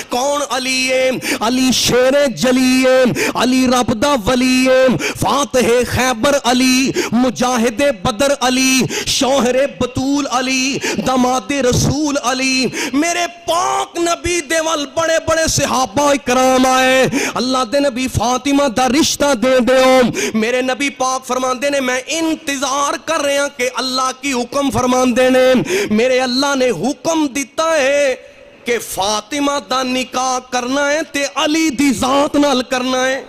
کون علی ہے؟ علی شیر جلی ہے، علی رب دا ولی ہے، فاتح خیبر علی، مجاہد بدر علی، شوہر بطول علی، داماد رسول علی۔ میرے پاک نبی دے وال بڑے بڑے صحابہ اکرام آئے، اللہ دے نبی فاطمہ دا رشتہ دے دیو۔ میرے نبی پاک فرمان دینے میں انتظار کر رہے ہیں کہ اللہ کی حکم فرمان دینے۔ میرے اللہ نے حکم دیتا ہے کہ فاطمہ دا نکاح کرنا ہے تے علی دی ذات نال کرنا ہے۔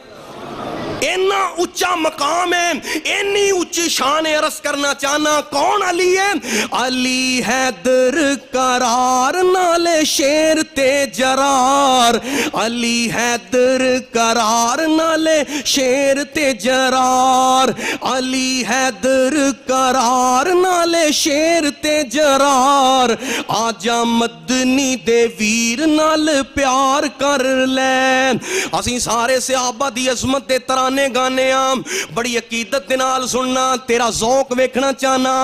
اینا اچھا مقام ہے، اینی اچھی شان عرض کرنا چاہنا کون علی ہے؟ علی حیدر قرار نال شیر تے جرار، علی حیدر قرار نال شیر تے جرار، علی حیدر قرار نال شیر تے جرار، آجا مدنی دے ویر نال پیار کر لے۔ اسی سارے صحابہ دی عظمت دے ترانے گانے آم، بڑی عقیدت دنال سننا، تیرا ذوق ویکھنا چاہنا،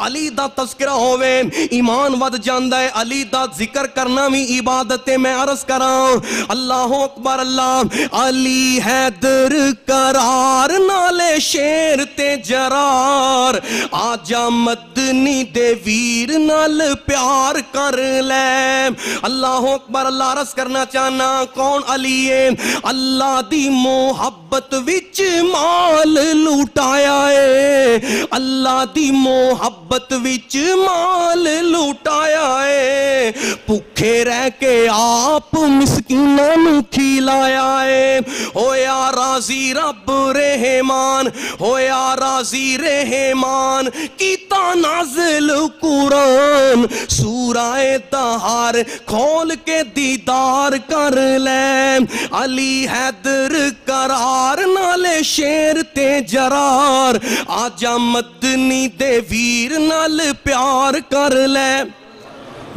علی دا تذکرہ ہوئے ایمان ود جاندہ ہے، علی دا ذکر کرنا بھی عبادت میں عرض کراں۔ اللہ اکبر اللہ۔ علی حیدر قرار نالے شیر تے جرار، آجا مدنی دے ویر نال پیار کر لے۔ اللہ اکبر اللہ عرض کرنا چاہنا کون علی ہے؟ اللہ دی محبت وچ مال لوٹایا ہے، اللہ دی محبت وچ مال لوٹایا ہے، بھوکے رہ کے آپ مسکیناں نوں کھلایا ہے۔ ہویا راضی رب رحمان، ہویا راضی رحمان، کیتا نازل قرآن، سورہ دہار کھول کے دیدار کر لے۔ علی حیدر قرار نالے شیر تے جرار، آجا مدنی دے ویر نال پیار کر لے۔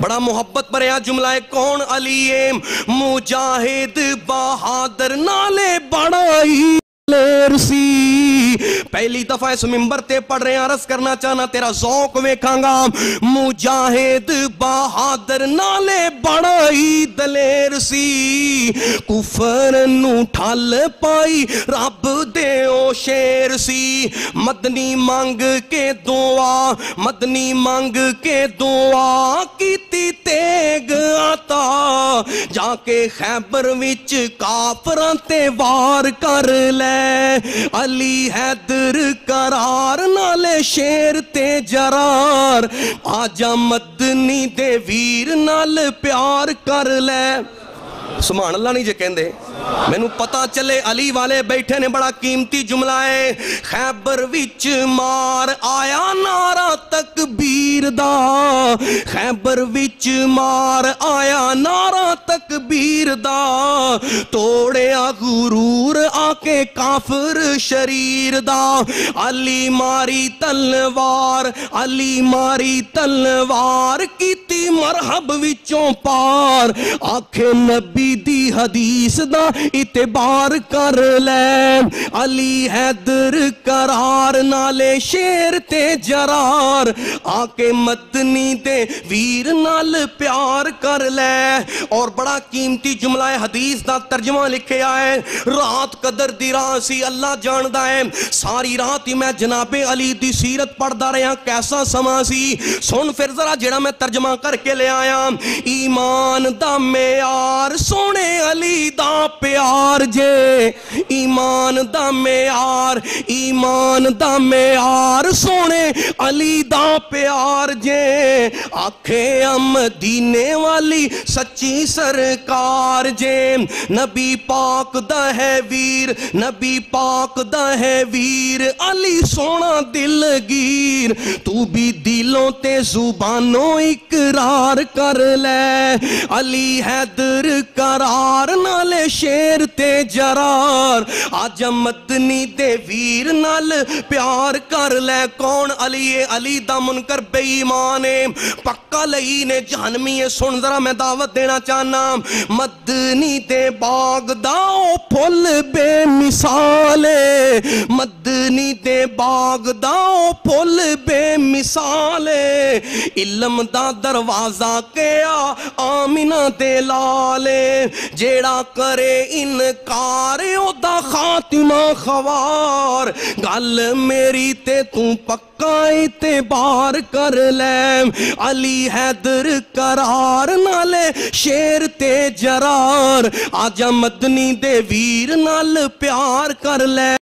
بڑا محبت بریا جملہ ہے کون علی ہے؟ مجاہد بہادر نالے بڑا ہی دلیر سی۔ پہلی دفعہ اس ممبر تے پڑھ رہے ہیں، عرض کرنا چاہنا تیرا ذوق ویکھاں گا۔ مجاہد بہادر نالے بڑا ہی دلیر سی، کفر نو ٹھل پائی رب دے او شیر سی۔ مدنی مانگ کے دعا، مدنی مانگ کے دعا کیتی تیگ آتا، جا کے خیبر وچ کافراں تے وار کر لے۔ علی حیدر قرار نالے شیر تے جرار، آجا مدنی دے ویر نال پیار کر لے۔ سبحان اللہ نہیں جے کہندے، میں نو پتا چلے علی والے بیٹھے نے، بڑا قیمتی جملہ ہے۔ خیبر وچ مار آیا نعرہ تکبیر دا، خیبر وچ مار آیا نعرہ تکبیر دا، توڑیا غرور آکے کافر شریر دا۔ علی ماری تلوار، علی ماری تلوار، کیتی مرحب وچوں پار، آکھے نبی دی حدیث دا اعتبار کر لے۔ علی حیدر قرار نالے شیر تے جرار، آکے مدنی دے ویر نال پیار کر لے۔ اور بڑا قیمتی جملہ حدیث دا ترجمہ لکھے آئے، رات قدر دی رات سی، اللہ جاندہ ہے، ساری رات ہی میں جناب علی دی سیرت پڑھ دا رہا، کیسا سما سی۔ سن پھر ذرا جڑا میں ترجمہ کر کے لے آیا، ایمان دا معیار سونے علی دا پیار جے، ایمان دا معیار، ایمان دا معیار سونے علی دا پیار جے، آنکھیں مدینے والی سچی سرکار جے، نبی پاک دا ہے ویر، نبی پاک دا ہے ویر، علی سونا دلگیر، تو بھی دلوں تے زبانوں اقرار کر لے۔ علی حیدر قرار نالے شیر تے جرار آجا مدنی دے ویر نال پیار کر لے کون علی علی دا منکر بے ایمانے پکا لئی نے جہنمی سن ذرا میں دعوت دینا چاہنا مدنی دے باغ داؤ پھول بے مثالے مدنی دے باغ داؤ پھول بے مثالے علم دا دروازہ کیا آمینہ دے لالے جیڑا کرے انکار او دا خاتمہ خوار گل میری تے تو پکا اعتبار کر لے علی حیدر قرار نالے شیر تے جرار آجا مدنی دے ویر نال پیار کر لے